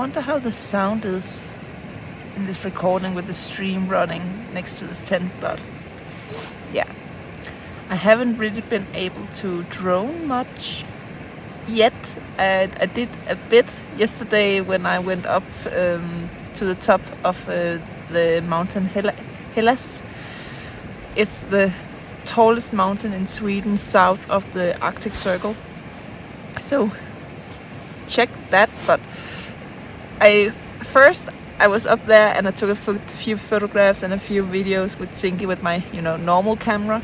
wonder how the sound is in this recording with the stream running next to this tent, but yeah. I haven't really been able to drone much yet. I did a bit yesterday when I went up to the top of the mountain Helags. It's the tallest mountain in Sweden, south of the Arctic Circle. So check that. But I was up there and I took a few photographs and a few videos with Zinky with my normal camera,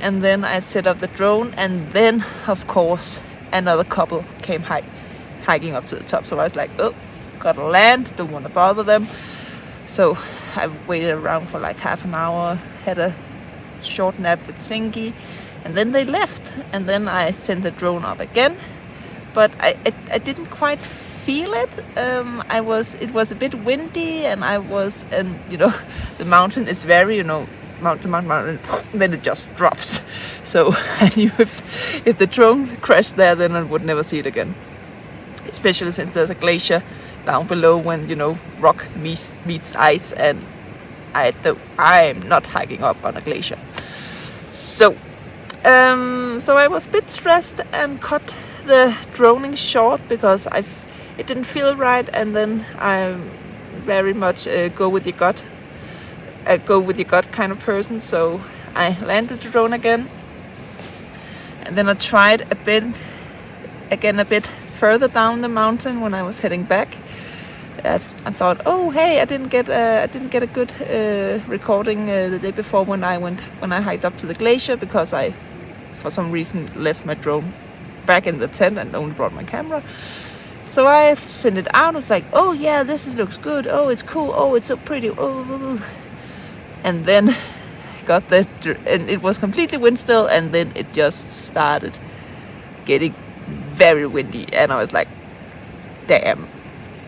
and then I set up the drone, and then of course another couple came hiking up to the top. So I was like, oh, gotta land, don't want to bother them. So I waited around for like half an hour, had a short nap with Zinky, and then they left, and then I sent the drone up again. But I didn't quite feel it. It was a bit windy, and the mountain is very mountain, then it just drops. So I knew if the drone crashed there, then I would never see it again. Especially since there's a glacier down below when rock meets ice, and I'm not hiking up on a glacier. So I was a bit stressed and cut the droning short because it didn't feel right, and then I very much go with your gut kind of person. So I landed the drone again, and then I tried a bit further down the mountain when I was heading back. I thought, oh hey, I didn't get a good recording the day before when I hiked up to the glacier, because I for some reason left my drone back in the tent and only brought my camera. So I sent it out. I was like, oh yeah, looks good. Oh, it's cool. Oh, it's so pretty. Oh. And then and it was completely wind still, and then it just started getting very windy, and I was like, damn.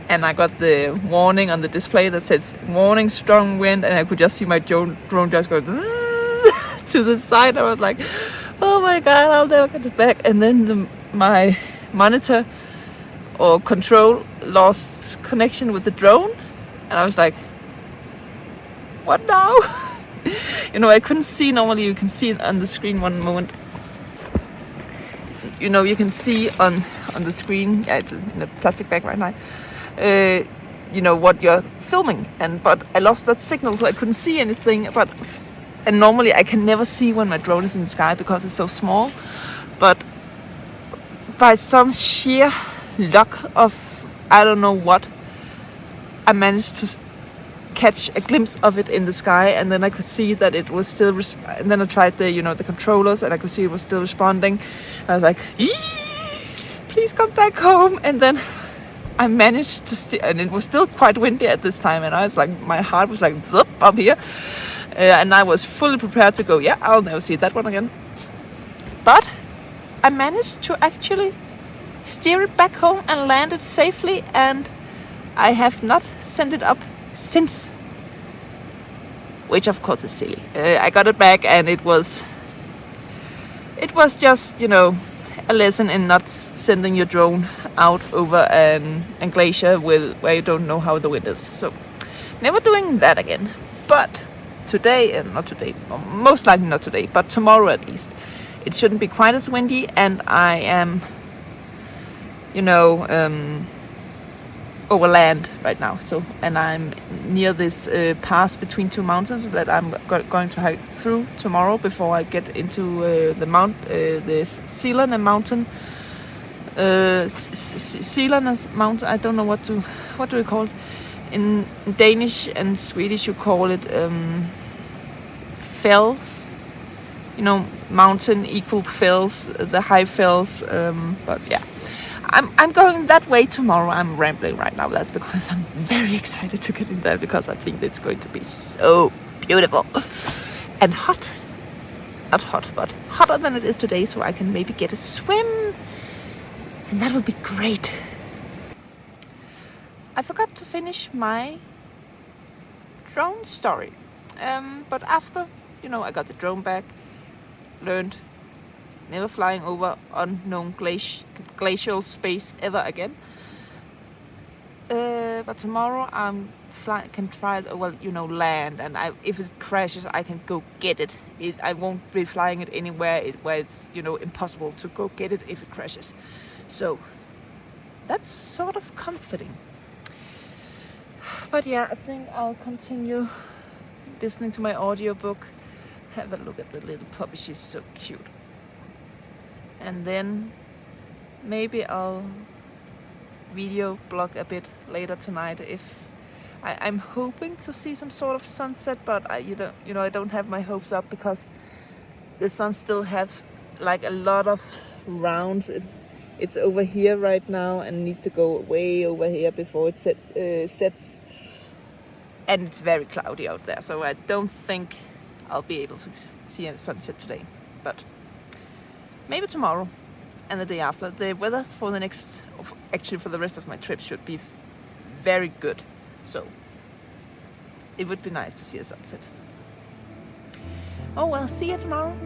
And I got the warning on the display that says warning strong wind, and I could just see my drone just go to the side. I was like, oh my god, I'll never get it back. And then my monitor or control lost connection with the drone, and I was like, what now? I couldn't see. Normally you can see it on the screen. One moment. You can see on the screen, yeah, it's in a plastic bag right now, what you're filming, but I lost that signal, so I couldn't see anything. And normally I can never see when my drone is in the sky because it's so small, but by some sheer luck of I don't know what, I managed to catch a glimpse of it in the sky, and then I could see that it was still and then I tried the controllers, and I could see it was still responding. I was like, please come back home. And then I managed to and it was still quite windy at this time, and I was like, my heart was like up here, and I was fully prepared to go, yeah, I'll never see that one again. But I managed to actually steer it back home and land it safely, and I have not sent it up since, which of course is silly. I got it back, and it was just a lesson in not sending your drone out over an glacier where you don't know how the wind is. So never doing that again. But today, not today, or most likely not today, but tomorrow at least, it shouldn't be quite as windy, and I am over land right now. And I'm near this pass between two mountains that I'm going to hike through tomorrow before I get into the Sylarna mountain. Sylarna mountain. I don't know what do we call it in Danish and Swedish. You call it fells. Mountain equal fells, the high fells. But yeah. I'm going that way tomorrow. I'm rambling right now. That's because I'm very excited to get in there, because I think it's going to be so beautiful and hot. Not hot, but hotter than it is today, so I can maybe get a swim, and that would be great. I forgot to finish my drone story, but after I got the drone back, learned never flying over unknown glacial space ever again. But tomorrow can try, well, land, and if it crashes, I can go get it. I won't be flying it anywhere where it's, impossible to go get it if it crashes. So that's sort of comforting. But yeah, I think I'll continue listening to my audiobook. Have a look at the little puppy, she's so cute. And then maybe I'll video blog a bit later tonight. If I'm hoping to see some sort of sunset, but I don't have my hopes up because the sun still have like a lot of rounds. It's over here right now and needs to go way over here before it sets. And it's very cloudy out there, so I don't think I'll be able to see a sunset today. But maybe tomorrow and the day after. The weather for the rest of my trip should be very good. So it would be nice to see a sunset. Oh well, see you tomorrow.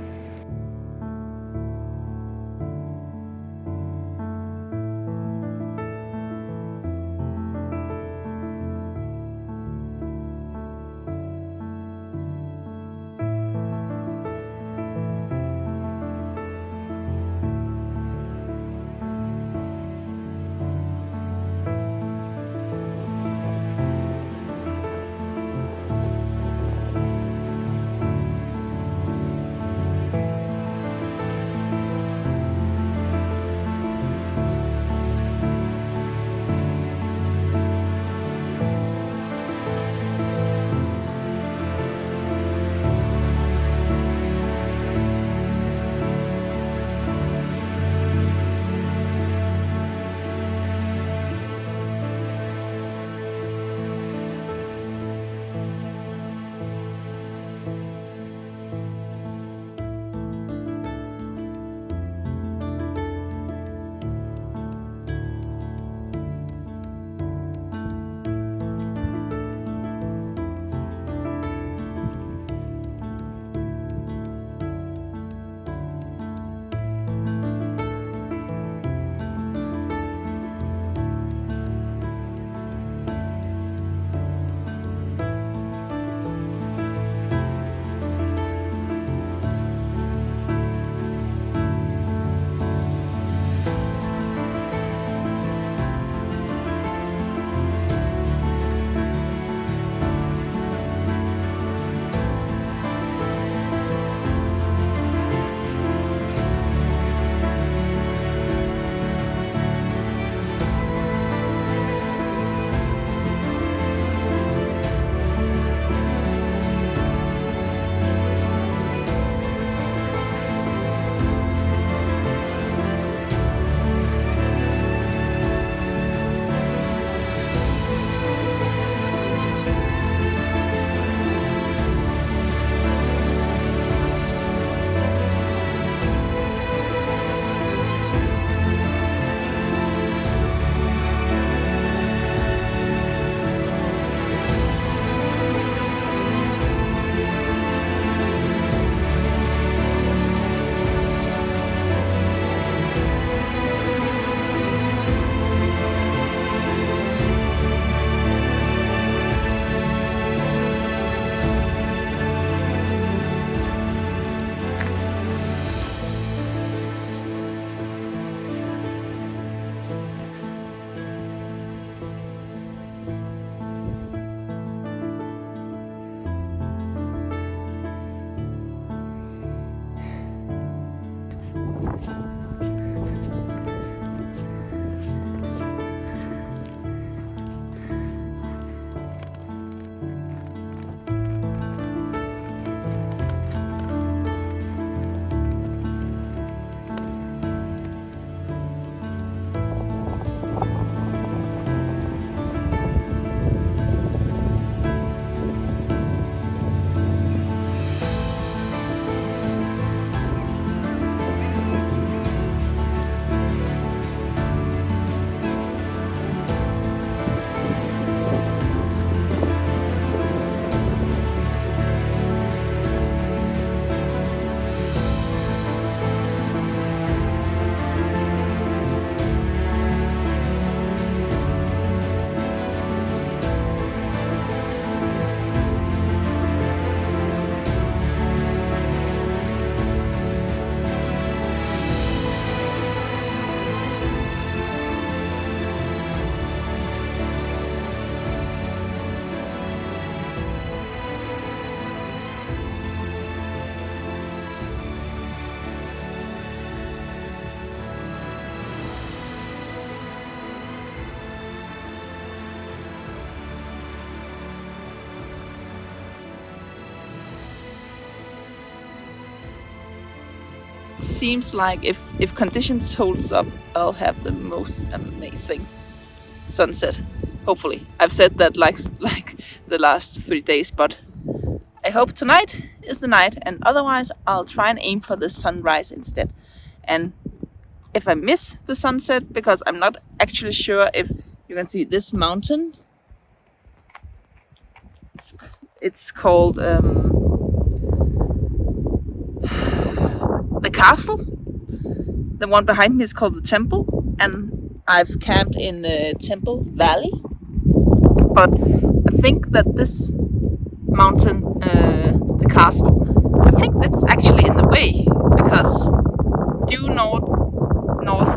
seems like if conditions holds up, I'll have the most amazing sunset. Hopefully, I've said that like the last 3 days, but I hope tonight is the night, and otherwise I'll try and aim for the sunrise instead. And if I miss the sunset, because I'm not actually sure if you can see this mountain, it's called the castle. The one behind me is called the temple, and I've camped in the Temple Valley. But I think that this mountain, the castle, I think that's actually in the way, because due north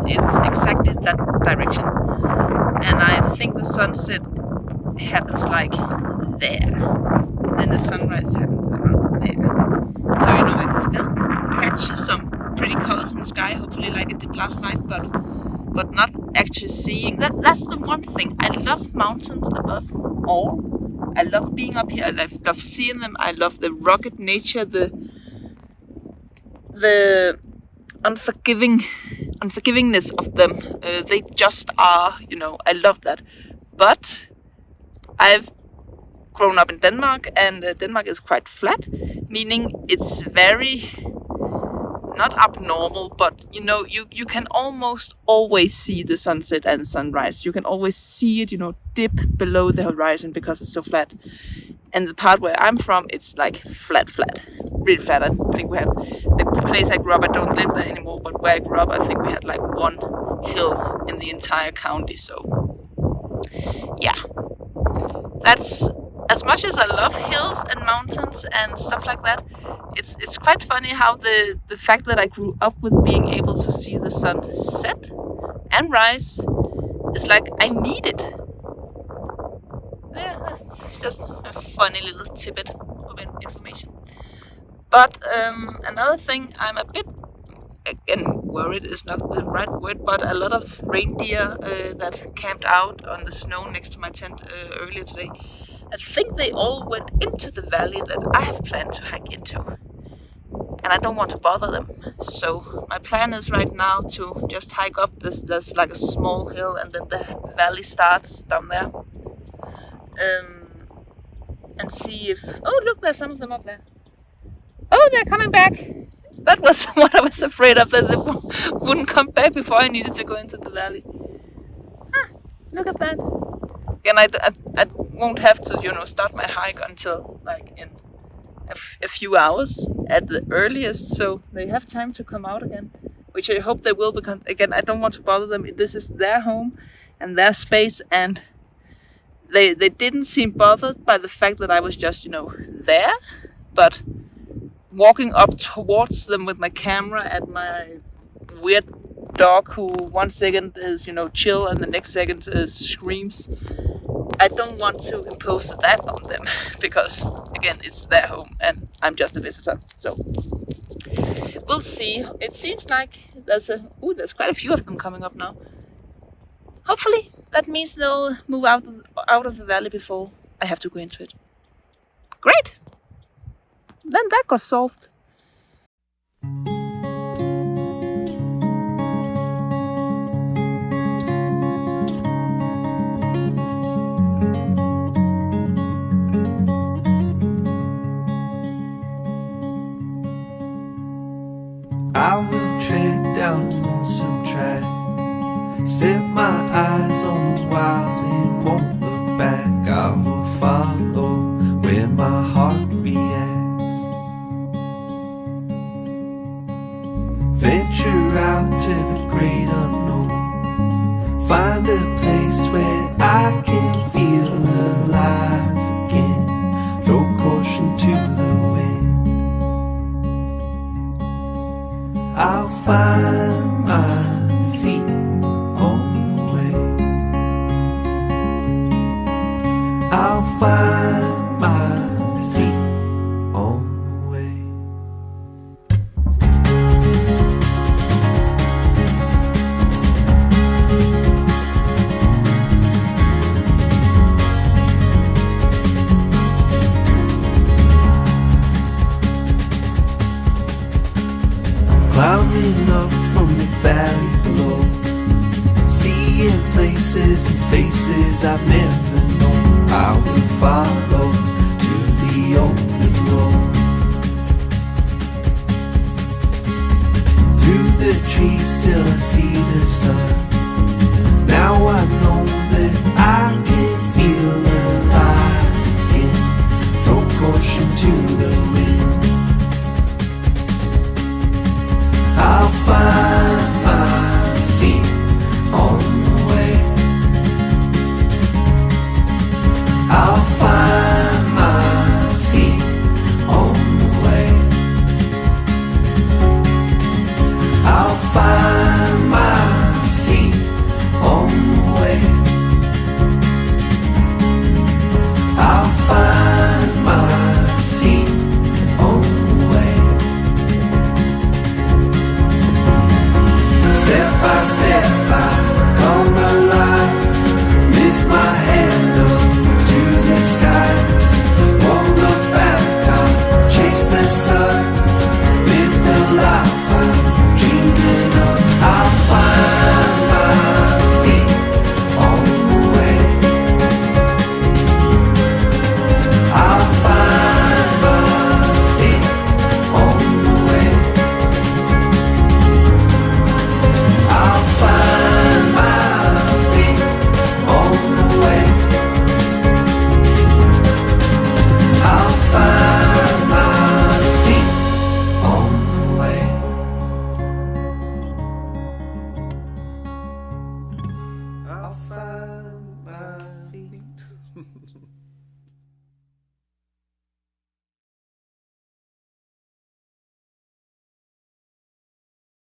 is exactly that direction, and I think the sunset happens like there, and then the sunrise happens around there. So I can still catch some pretty colors in the sky, hopefully like I did last night, but not actually seeing that. That's the one thing I love mountains above all. I love being up here. I love seeing them. I love the rugged nature, the unforgivingness of them. They just are, I love that. But I've grown up in Denmark, and Denmark is quite flat, meaning it's very not abnormal, but you can almost always see the sunset and sunrise. You can always see it, dip below the horizon because it's so flat. And the part where I'm from, it's like flat, really flat. I think we have the place I grew up. I don't live there anymore, but where I grew up, I think we had like one hill in the entire county. So yeah, that's as much as I love hills and mountains and stuff like that. It's quite funny how the fact that I grew up with being able to see the sun set and rise is like I need it. Yeah, it's just a funny little tidbit of information. But another thing, I'm a bit, again, worried is not the right word, but a lot of reindeer that camped out on the snow next to my tent earlier today, I think they all went into the valley that I have planned to hike into. And I don't want to bother them. So my plan is right now to just hike up this. There's like a small hill, and then the valley starts down there. And see if... Oh, look, there's some of them up there. Oh, they're coming back. That was what I was afraid of, that they wouldn't come back before I needed to go into the valley. Look at that. Again, I won't have to, start my hike until like in a few hours at the earliest, so they have time to come out again, which I hope they will, because again, I don't want to bother them. This is their home and their space, and they didn't seem bothered by the fact that I was just, there, but walking up towards them with my camera at my weird dog who 1 second is, chill and the next second screams. I don't want to impose that on them because, again, it's their home and I'm just a visitor. So we'll see. It seems like there's quite a few of them coming up now. Hopefully that means they'll move out of the valley before I have to go into it. Great! Then that got solved. I will tread down a lonesome track, set my eyes on the wild and won't look back. I will follow where my heart reacts, venture out to the great unknown, find a place where I can feel alive again, throw caution to the wind. I'll find my feet on the way. I'll find my feet on the way. places and faces I've never known. I will follow to the open road. Through the trees till I see the sun.